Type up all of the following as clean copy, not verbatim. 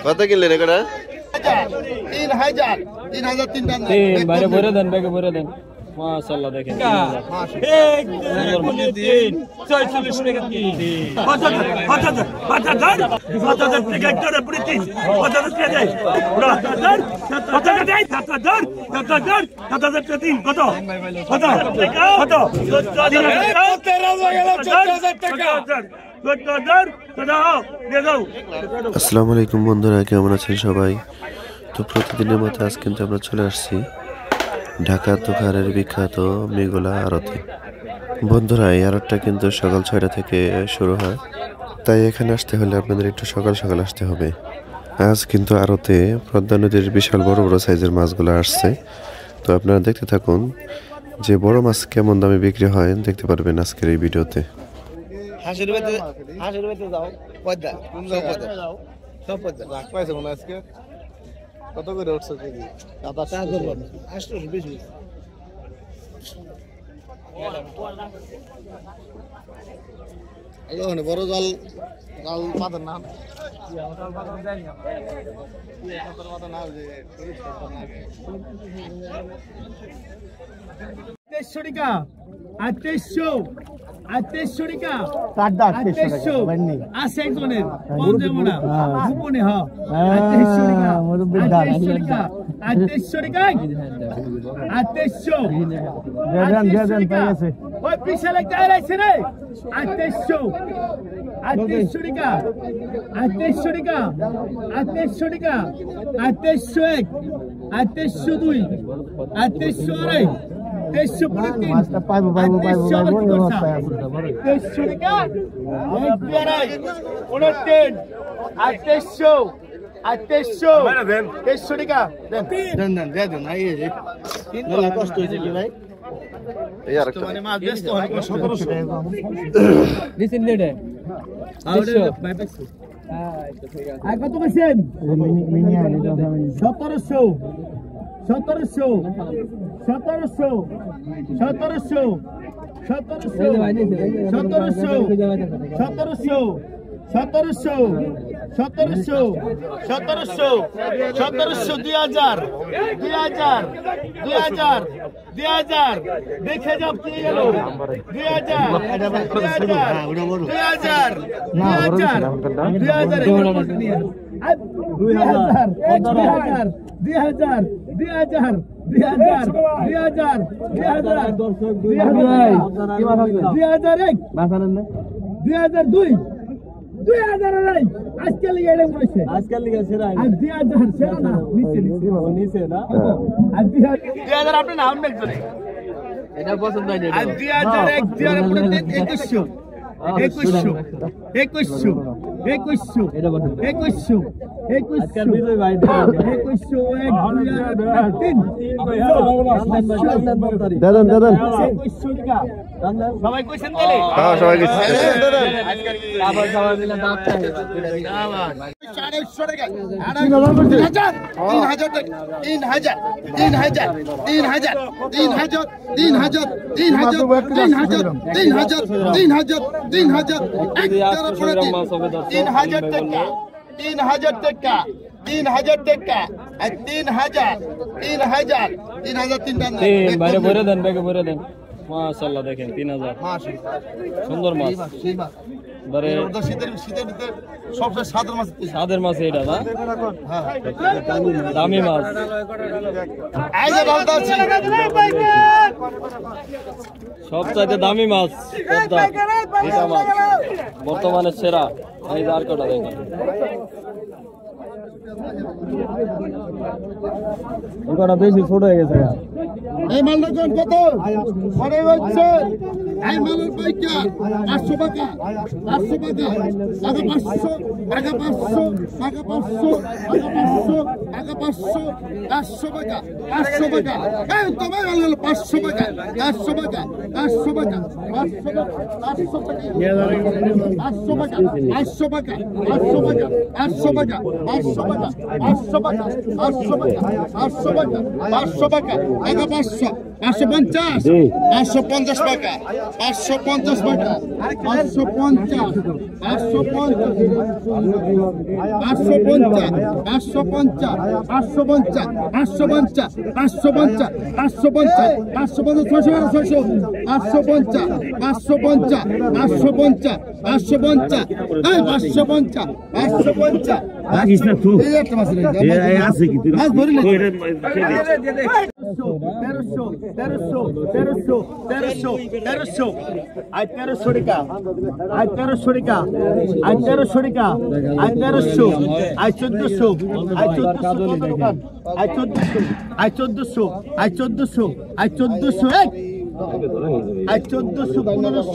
কত কিনলেন এটা? 3000 বাইরে ভরে দেন, ব্যাগে ভরে দেন। মাশাআল্লাহ দেখেন আসসালামু আলাইকুম বন্ধুরা, কেমন আছেন সবাই? তো প্রতিদিনের মতো আজ কিন্তু আমরা চলে আসছি ঢাকা তোখারের বিখ্যাত মেঘলা আড়তে। বন্ধুরা, এই আড়তটা কিন্তু সকাল 6টা থেকে শুরু হয়, তাই এখানে আসতে হলে আপনাদের একটু সকাল সকাল আসতে হবে। আজ কিন্তু আড়তে পদ্মা নদীর বিশাল বড় বড় সাইজের মাছগুলো আসছে। তো আপনারা দেখতে থাকুন যে বড় মাছ কেমন দামে বিক্রি হয়, দেখতে পারবেন আজকের এই ভিডিওতে। কত করে উঠছে বড় জল জাল পাতার নাম 2000 দেখে যাও কি গেল 2000 আজকাল লিগে বলেছে আজকাল লিগে সেরা আর 2000 সেরা না নিচে না আর 2000 আপনি নাম লিখছেন এটা পছন্দ হয় না আর 2001 2100 আজকাল বিজয় ভাই 2100 দাদন সবাই কইছেন তাহলে হ্যাঁ সবাই গেছে আজকাল আবার সবাই মিলে দাঁত চাই 450 টাকা 3000 বাইরে ভরে দেন, ব্যাগে ভরে দেন। মাশাআল্লাহ দেখেন 3000 সুন্দর মাছ। সবচেয়ে সাদের মাছ এটা না, দামি মাছ। সবচাইতে দামি মাছ পদ্মা, এটা মাছ বর্তমানে সেরা। এই আর কটা দেখেন, ওটা বেশি ছোট হয়ে গেছে। এই মালটা কত পরে হচ্ছে এই মালের পয়সা 500 টাকা 500 টাকা টাকা 500 টাকা 500 টাকা 500 টাকা 500 টাকা 500 টাকা 500 টাকা এই তো ভাই ভালো 500 টাকা 500 টাকা 500 টাকা 500 টাকা 500 টাকা 500 টাকা 500 টাকা 500 টাকা 500 টাকা 500 টাকা 500 টাকা 500 টাকা 500 টাকা 500 550 550 টাকা 550 টাকা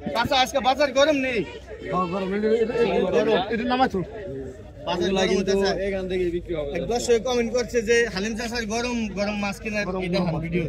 550 আজকে বাজার গরম নেই এটা নামাছো দর্শক কমেন্ট করছে যে হালিম চাষার গরম গরম মাছ কিনার ভিডিও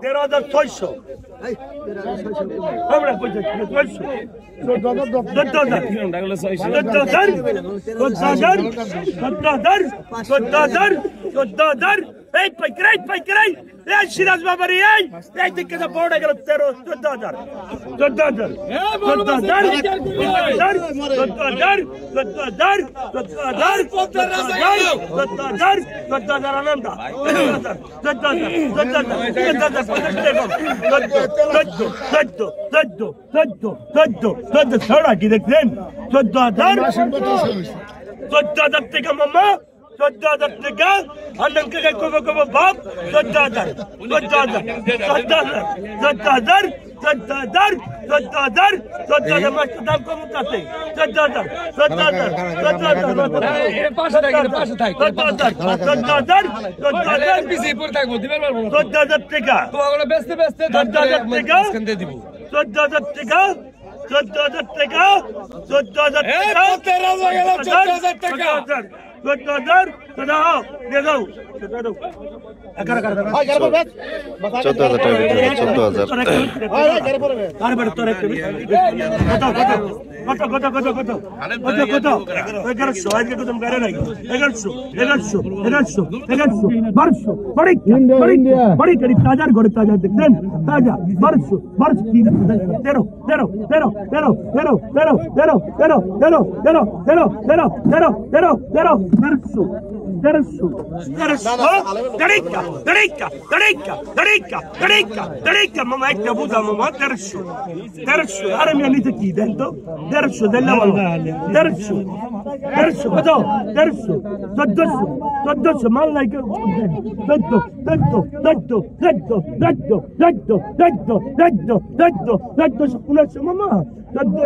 13,600 আমরা কইছি 600 14,000 এই পাইকারাই এই সিরাজ বাবারি এই দিকে তো বড় গেল 14,000 আনন্দা 14,000 ছড়া কি দেখলেন 14,000 টাকা মামা 14,000 টাকা আনন্দকে কবে বাপ 14,000 মাস্টার দাম কম আছে 14,000 টাকা 14,000 টাকা 14,000 mamma è caputa mamma terzo ora mi hanno chi dentro terzo della terzo ma like tatto mamma tatto